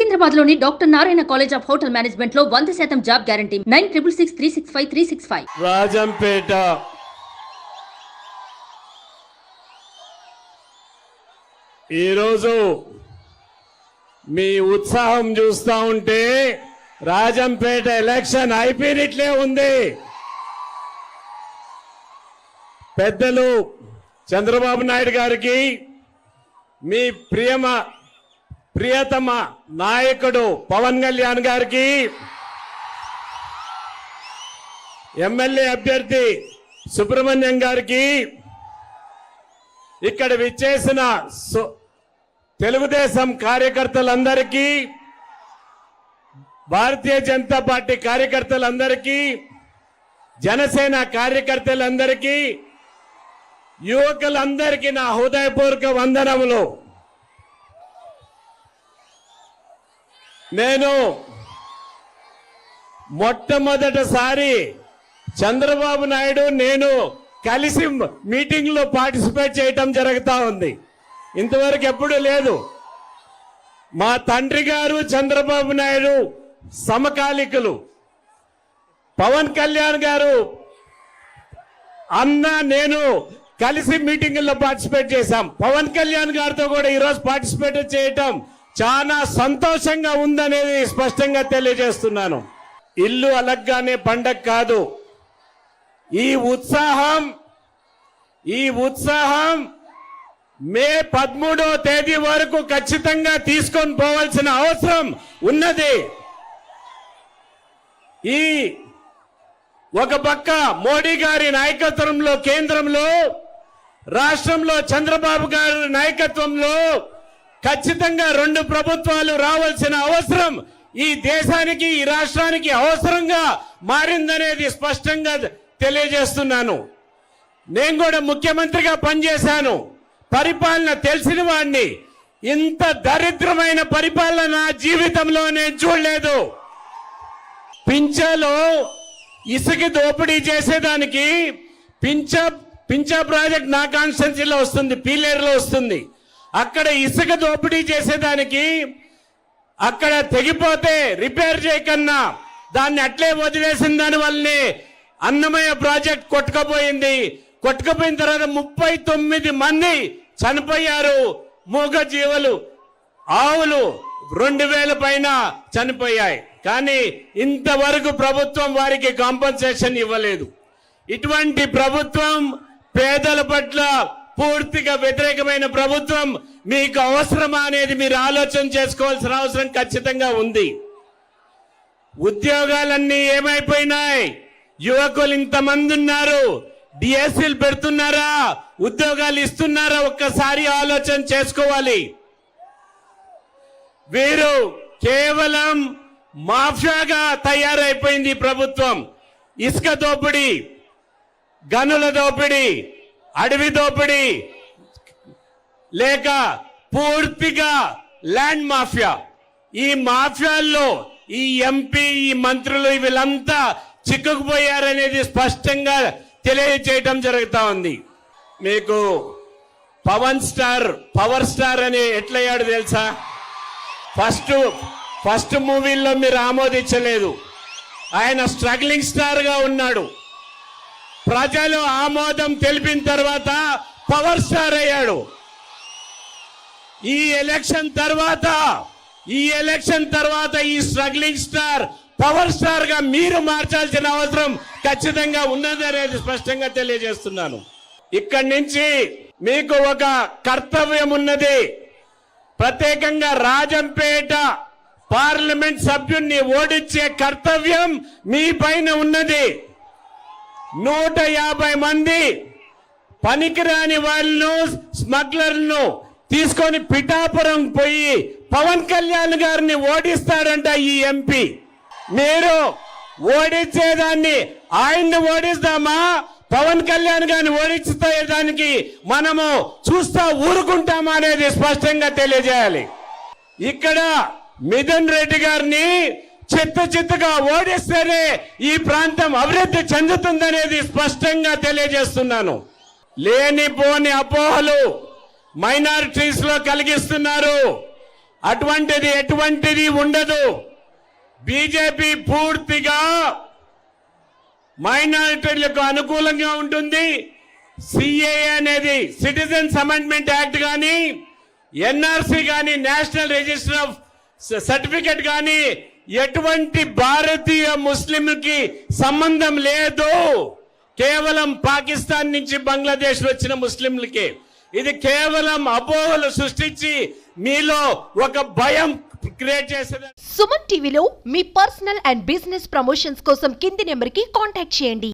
సికింద్రాబాద్ లోని doctor Narayana college of hotel management లో 100% job guarantee 966365 Rajampet ఈరోజు మీ ఉత్సాహం చూస్తా ఉంటే రాజంపేట ఎలక్షన్ అయిపోయినట్లే ఉంది. పెద్దలు చంద్రబాబు నాయుడు గారికి, మీ ప్రియతమ నాయకుడు పవన్ కళ్యాణ్ గారికి, ఎమ్మెల్యే అభ్యర్థి సుబ్రహ్మణ్యం గారికి, ఇక్కడ విచ్చేసిన తెలుగుదేశం కార్యకర్తలందరికీ, భారతీయ జనతా పార్టీ కార్యకర్తలందరికీ, జనసేన కార్యకర్తలందరికీ, యువకులందరికీ నా హృదయపూర్వక వందనములు. నేను మొట్టమొదటిసారి చంద్రబాబు నాయుడు నేను కలిసి మీటింగ్ లో పార్టిసిపేట్ చేయటం జరుగుతా ఉంది. ఇంతవరకు ఎప్పుడూ లేదు. మా తండ్రి గారు చంద్రబాబు నాయుడు సమకాలికులు. పవన్ కళ్యాణ్ గారు అన్న నేను కలిసి మీటింగుల్లో పార్టిసిపేట్ చేశాం. పవన్ కళ్యాణ్ గారితో కూడా ఈరోజు పార్టిసిపేట్ చేయటం చాలా సంతోషంగా ఉందనేది స్పష్టంగా తెలియజేస్తున్నాను. ఇల్లు అలగ్గానే పండగ కాదు. ఈ ఉత్సాహం మే 13వ తేదీ వరకు ఖచ్చితంగా తీసుకొని పోవాల్సిన అవసరం ఉన్నది. ఈ ఒక పక్క మోడీ గారి నాయకత్వంలో కేంద్రంలో, రాష్ట్రంలో చంద్రబాబు గారి నాయకత్వంలో ఖచ్చితంగా 2 ప్రభుత్వాలు రావాల్సిన అవసరం ఈ దేశానికి, ఈ రాష్ట్రానికి అవసరంగా మారిందనేది స్పష్టంగా తెలియజేస్తున్నాను. నేను కూడా ముఖ్యమంత్రిగా పనిచేశాను. పరిపాలన తెలిసిన వాడిని. ఇంత దరిద్రమైన పరిపాలన నా జీవితంలో నేను చూడలేదు. పింఛలో ఇసుక దోపిడీ చేసేదానికి పింఛా ప్రాజెక్ట్ నా కాన్స్టిట్యున్సీలో వస్తుంది, పీలేరులో వస్తుంది. అక్కడ ఇసుక దోపిడీ చేసేదానికి అక్కడ తెగిపోతే రిపేర్ చేయకన్నా దాన్ని అట్లే వదిలేసిన దాని వల్లనే అన్నమయ్య ప్రాజెక్ట్ కొట్టుకుపోయింది. కొట్టుకుపోయిన తర్వాత 39 మంది చనిపోయారు. మూగ జీవులు, ఆవులు 2000 పైన చనిపోయాయి. కానీ ఇంతవరకు ప్రభుత్వం వారికి కాంపన్సేషన్ ఇవ్వలేదు. ఇటువంటి ప్రభుత్వం పేదల పట్ల పూర్తిగా వ్యతిరేకమైన ప్రభుత్వం మీకు అవసరమా అనేది మీరు ఆలోచన చేసుకోవాల్సిన అవసరం ఖచ్చితంగా ఉంది. ఉద్యోగాలన్నీ ఏమైపోయినాయి? యువకులు ఇంతమంది ఉన్నారు. డిఎస్సీలు పెడుతున్నారా? ఉద్యోగాలు ఇస్తున్నారా? ఒక్కసారి ఆలోచన చేసుకోవాలి. వీరు కేవలం మాఫియాగా తయారైపోయింది ప్రభుత్వం. ఇసుక దోపిడీ, గనుల దోపిడీ, అడవి దోపిడీ, లేక పూర్తిగా ల్యాండ్ మాఫియా. ఈ మాఫియాల్లో ఈ ఎంపీ, ఈ మంత్రులు వీళ్ళంతా చిక్కుకుపోయారనేది స్పష్టంగా తెలియజేయటం జరుగుతా ఉంది. మీకు పవర్ స్టార్ అని ఎట్లయ్యాడు తెలుసా? ఫస్ట్ మూవీల్లో మీరు ఆమోదించలేదు. ఆయన స్ట్రగ్లింగ్ స్టార్ గా ఉన్నాడు. ప్రజలు ఆమోదం తెలిపిన తర్వాత పవర్ స్టార్ అయ్యాడు. ఈ ఎలక్షన్ తర్వాత ఈ స్ట్రగ్లింగ్ స్టార్ పవర్ స్టార్ గా మీరు మార్చాల్సిన అవసరం ఖచ్చితంగా ఉన్నదనేది స్పష్టంగా తెలియజేస్తున్నాను. ఇక్కడి నుంచి మీకు ఒక కర్తవ్యం ఉన్నది. ప్రత్యేకంగా రాజంపేట పార్లమెంట్ సభ్యుణ్ణి ఓడించే కర్తవ్యం మీ పైన ఉన్నది. 150 మంది పనికిరాని వాళ్ళను, స్మగ్లర్లను తీసుకొని పిఠాపురం పోయి పవన్ కళ్యాణ్ గారిని ఓడిస్తాడంట ఈ ఎంపీ. మీరు ఓడించేదాన్ని ఆయన్ని ఓడిస్తామా, పవన్ కళ్యాణ్ గారిని ఓడించేదానికి మనము చూస్తా ఊరుకుంటామా అనేది స్పష్టంగా తెలియజేయాలి. ఇక్కడ మిథున్ రెడ్డి గారిని చిత్తగా ఓడిస్తేనే ఈ ప్రాంతం అభివృద్ధి చెందుతుందనేది స్పష్టంగా తెలియజేస్తున్నాను. లేనిపోని అపోహలు మైనారిటీస్ లో కలిగిస్తున్నారు. ఎటువంటిది ఉండదు. బీజేపీ పూర్తిగా మైనారిటీలకు అనుకూలంగా ఉంటుంది. సిఏఏ అనేది సిటిజన్స్ అమెండ్మెంట్ యాక్ట్ కానీ, ఎన్ఆర్సీ కానీ, నేషనల్ రిజిస్టర్ ఆఫ్ సర్టిఫికెట్ కానీ ఎటువంటి భారతీయ ముస్లింకి సంబంధం లేదు. కేవలం పాకిస్తాన్ నుంచి బంగ్లాదేశ్ వచ్చిన ముస్లింలకి. ఇది కేవలం అపోహలు సృష్టించి మీలో ఒక భయం క్రియేట్ చేసేది. సుమన్ టీవీలో మీ పర్సనల్ అండ్ బిజినెస్ ప్రమోషన్స్ కోసం కింది నెంబర్కి కాంటాక్ట్ చేయండి.